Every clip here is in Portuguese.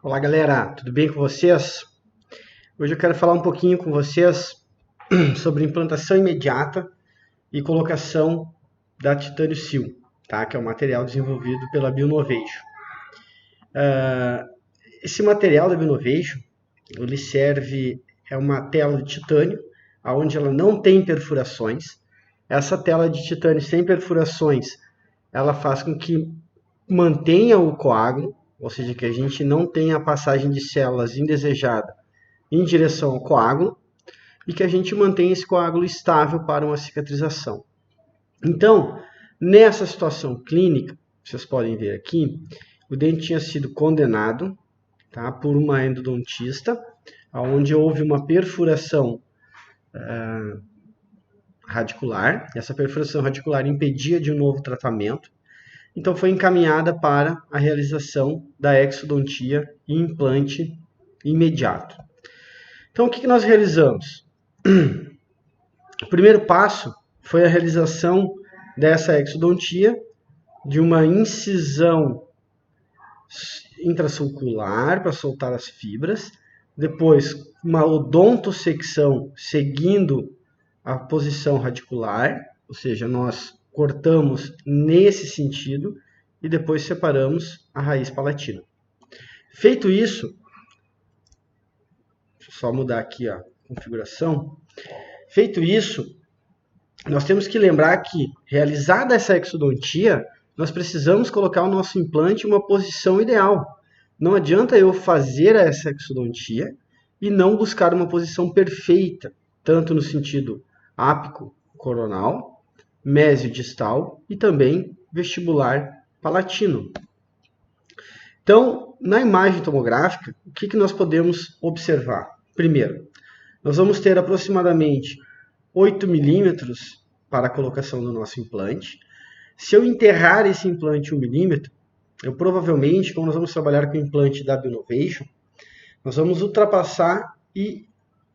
Olá galera, tudo bem com vocês? Hoje eu quero falar um pouquinho com vocês sobre implantação imediata e colocação da Titânio Sil, tá? Que é um material desenvolvido pela Bionovation. Esse material da Bionovation, ele é uma tela de titânio, onde ela não tem perfurações. Essa tela de titânio sem perfurações, ela faz com que mantenha o coágulo, ou seja, que a gente não tenha a passagem de células indesejada em direção ao coágulo e que a gente mantenha esse coágulo estável para uma cicatrização. Então, nessa situação clínica, vocês podem ver aqui, o dente tinha sido condenado, tá, por uma endodontista, onde houve uma perfuração radicular. Essa perfuração radicular impedia de um novo tratamento. Então foi encaminhada para a realização da exodontia e implante imediato. Então o que nós realizamos? O primeiro passo foi a realização dessa exodontia, de uma incisão intrasulcular para soltar as fibras, depois uma odontosecção seguindo a posição radicular, ou seja, nós cortamos nesse sentido e depois separamos a raiz palatina. Feito isso, deixa eu só mudar aqui a configuração. Feito isso, nós temos que lembrar que, realizada essa exodontia, nós precisamos colocar o nosso implante em uma posição ideal. Não adianta eu fazer essa exodontia e não buscar uma posição perfeita, tanto no sentido ápico coronal, mesiodistal e também vestibular palatino. Então, na imagem tomográfica, o que nós podemos observar? Primeiro, nós vamos ter aproximadamente 8 milímetros para a colocação do nosso implante. Se eu enterrar esse implante 1 milímetro, eu provavelmente, como nós vamos trabalhar com o implante da Bionovation, nós vamos ultrapassar e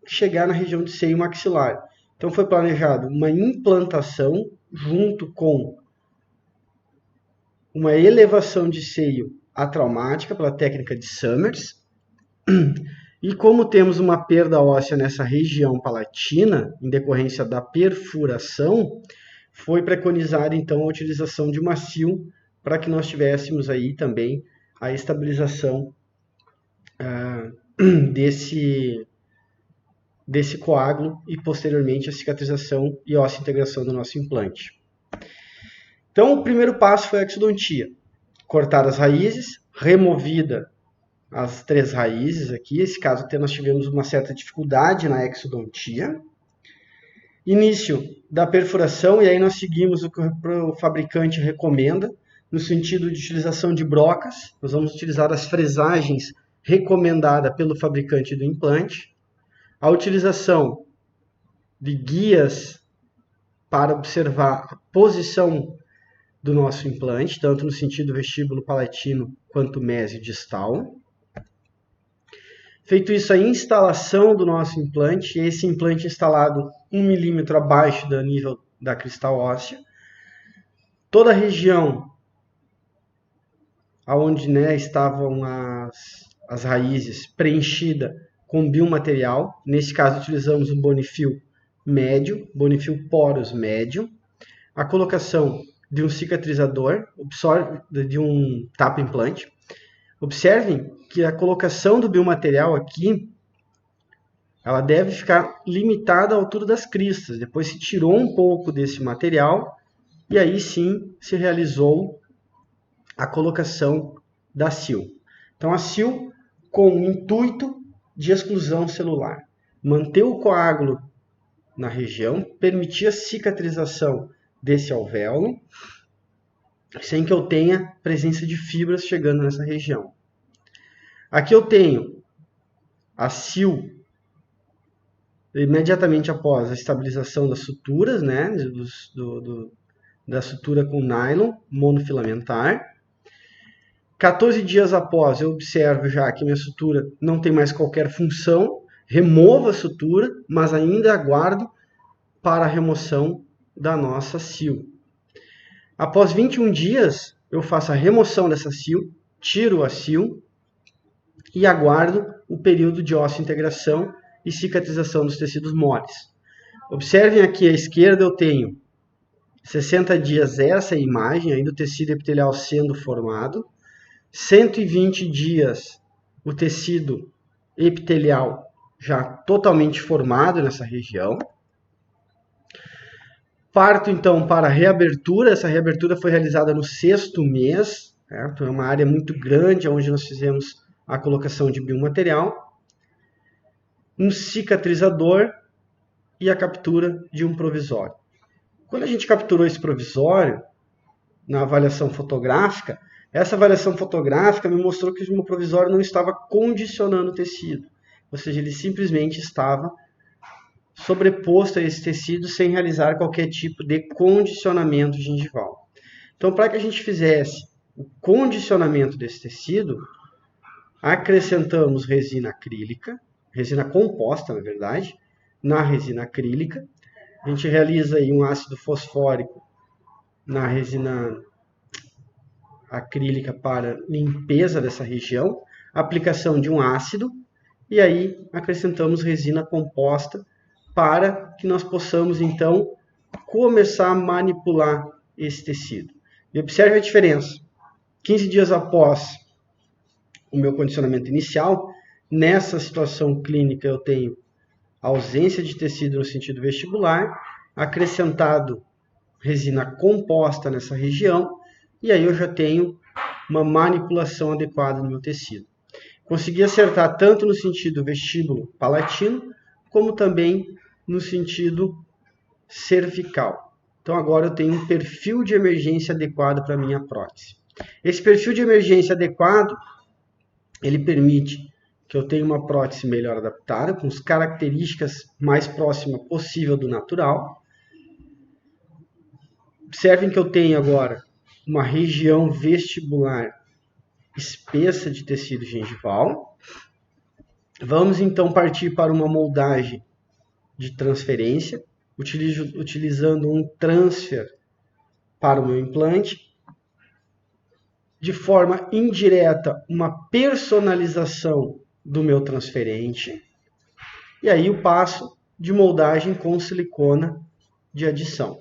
chegar na região de seio maxilar. Então foi planejado uma implantação junto com uma elevação de seio atraumática pela técnica de Summers. E como temos uma perda óssea nessa região palatina, em decorrência da perfuração, foi preconizada então a utilização de uma sil para que nós tivéssemos aí também a estabilização desse coágulo e posteriormente a cicatrização e ossa-integração do nosso implante. Então o primeiro passo foi a exodontia. Cortar as raízes, removida as 3 raízes aqui. Nesse caso até nós tivemos uma certa dificuldade na exodontia. Início da perfuração, e aí nós seguimos o que o fabricante recomenda, no sentido de utilização de brocas. Nós vamos utilizar as fresagens recomendadas pelo fabricante do implante. A utilização de guias para observar a posição do nosso implante, tanto no sentido vestíbulo palatino quanto mesiodistal. Feito isso, a instalação do nosso implante, esse implante instalado 1 milímetro abaixo do nível da cristal óssea. Toda a região onde estavam as raízes preenchida com biomaterial. Nesse caso, utilizamos um bonifil médio, bonifil poros médio. A colocação de um cicatrizador, de um tapa implante. Observem que a colocação do biomaterial aqui, ela deve ficar limitada à altura das cristas. Depois se tirou um pouco desse material e aí sim se realizou a colocação da sil. Então a sil com o intuito de exclusão celular. Manter o coágulo na região, permitir a cicatrização desse alvéolo, sem que eu tenha presença de fibras chegando nessa região. Aqui eu tenho a sil imediatamente após a estabilização das suturas, da sutura com nylon monofilamentar. 14 dias após, eu observo já que minha sutura não tem mais qualquer função, removo a sutura, mas ainda aguardo para a remoção da nossa sil. Após 21 dias, eu faço a remoção dessa sil, tiro a sil e aguardo o período de osseointegração e cicatrização dos tecidos moles. Observem aqui à esquerda eu tenho 60 dias essa imagem, ainda o tecido epitelial sendo formado, 120 dias o tecido epitelial já totalmente formado nessa região. Parto então para a reabertura, essa reabertura foi realizada no 6º mês, certo? É uma área muito grande onde nós fizemos a colocação de biomaterial, um cicatrizador e a captura de um provisório. Quando a gente capturou esse provisório, na avaliação fotográfica, essa avaliação fotográfica me mostrou que o meu provisório não estava condicionando o tecido, ou seja, ele simplesmente estava sobreposto a esse tecido sem realizar qualquer tipo de condicionamento gengival. Então, para que a gente fizesse o condicionamento desse tecido, acrescentamos resina acrílica, resina composta, na verdade, na resina acrílica. A gente realiza aí um ácido fosfórico na resina acrílica para limpeza dessa região, aplicação de um ácido, e aí acrescentamos resina composta para que nós possamos, então, começar a manipular esse tecido. E observe a diferença. 15 dias após o meu condicionamento inicial, nessa situação clínica eu tenho ausência de tecido no sentido vestibular, acrescentado resina composta nessa região, e aí eu já tenho uma manipulação adequada no meu tecido. Consegui acertar tanto no sentido vestíbulo palatino, como também no sentido cervical. Então agora eu tenho um perfil de emergência adequado para a minha prótese. Esse perfil de emergência adequado, ele permite que eu tenha uma prótese melhor adaptada, com as características mais próximas possível do natural. Observem que eu tenho agora uma região vestibular espessa de tecido gengival. Vamos então partir para uma moldagem de transferência, utilizando um transfer para o meu implante. De forma indireta, uma personalização do meu transferente. E aí o passo de moldagem com silicona de adição.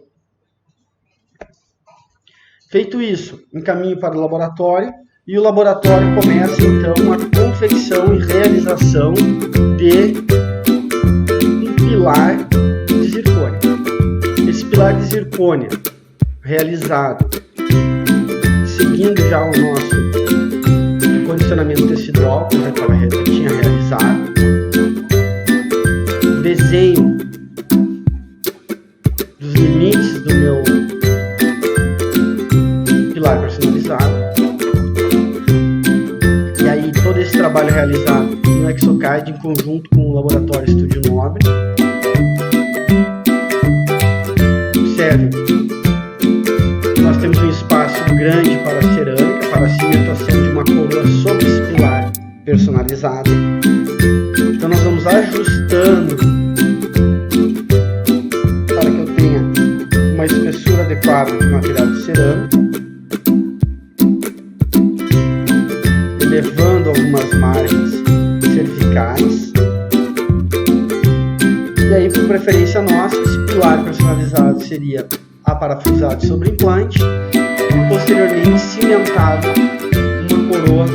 Feito isso, encaminho para o laboratório e o laboratório começa então a confecção e realização de um pilar de zircônia. Esse pilar de zircônia realizado seguindo já o nosso condicionamento tecidual, que eu já tinha realizado, o desenho dos limites do meu pilar personalizado, e aí todo esse trabalho realizado no Exocad em conjunto com o Laboratório Estúdio Nobre. Observe, nós temos um espaço grande para a cerâmica, para a cimentação de uma coroa sobre esse pilar personalizado. Então nós vamos ajustando para que eu tenha uma espessura adequada de material de cerâmica, elevando algumas margens cervicais. E aí, por preferência nossa, esse pilar personalizado seria aparafusado sobre implante e posteriormente cimentado uma coroa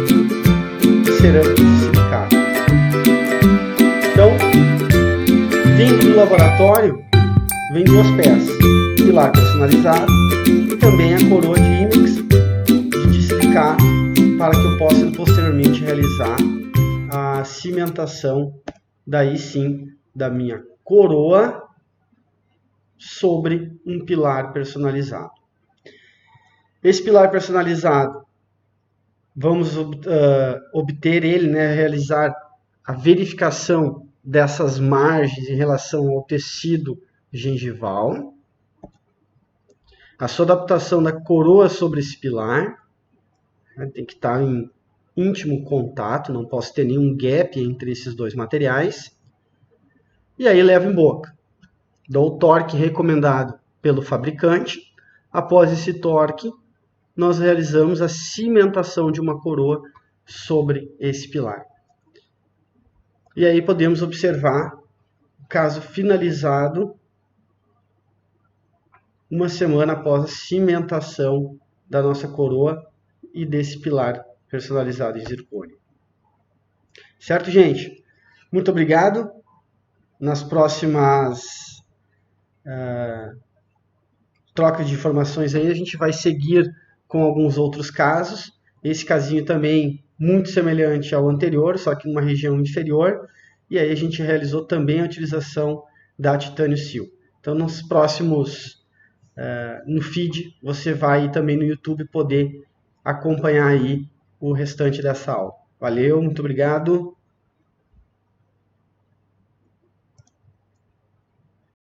de cerâmica silicada. Então, vindo do laboratório, vem duas peças, pilar personalizado e também a coroa de IMEX de silicato, para que eu possa posteriormente realizar a cimentação, daí sim, da minha coroa sobre um pilar personalizado. Esse pilar personalizado, vamos obter ele, realizar a verificação dessas margens em relação ao tecido gengival, a sua adaptação da coroa sobre esse pilar, tem que estar em íntimo contato, não posso ter nenhum gap entre esses dois materiais, e aí levo em boca. Dou o torque recomendado pelo fabricante. Após esse torque, nós realizamos a cimentação de uma coroa sobre esse pilar. E aí podemos observar o caso finalizado uma semana após a cimentação da nossa coroa e desse pilar personalizado em zircônio. Certo, gente? Muito obrigado. Nas próximas trocas de informações aí, a gente vai seguir com alguns outros casos. Esse casinho também muito semelhante ao anterior, só que numa região inferior. E aí a gente realizou também a utilização da Titânio Sil. Então, nos próximos, no feed, você vai também no YouTube poder acompanhar aí o restante dessa aula. Valeu, muito obrigado.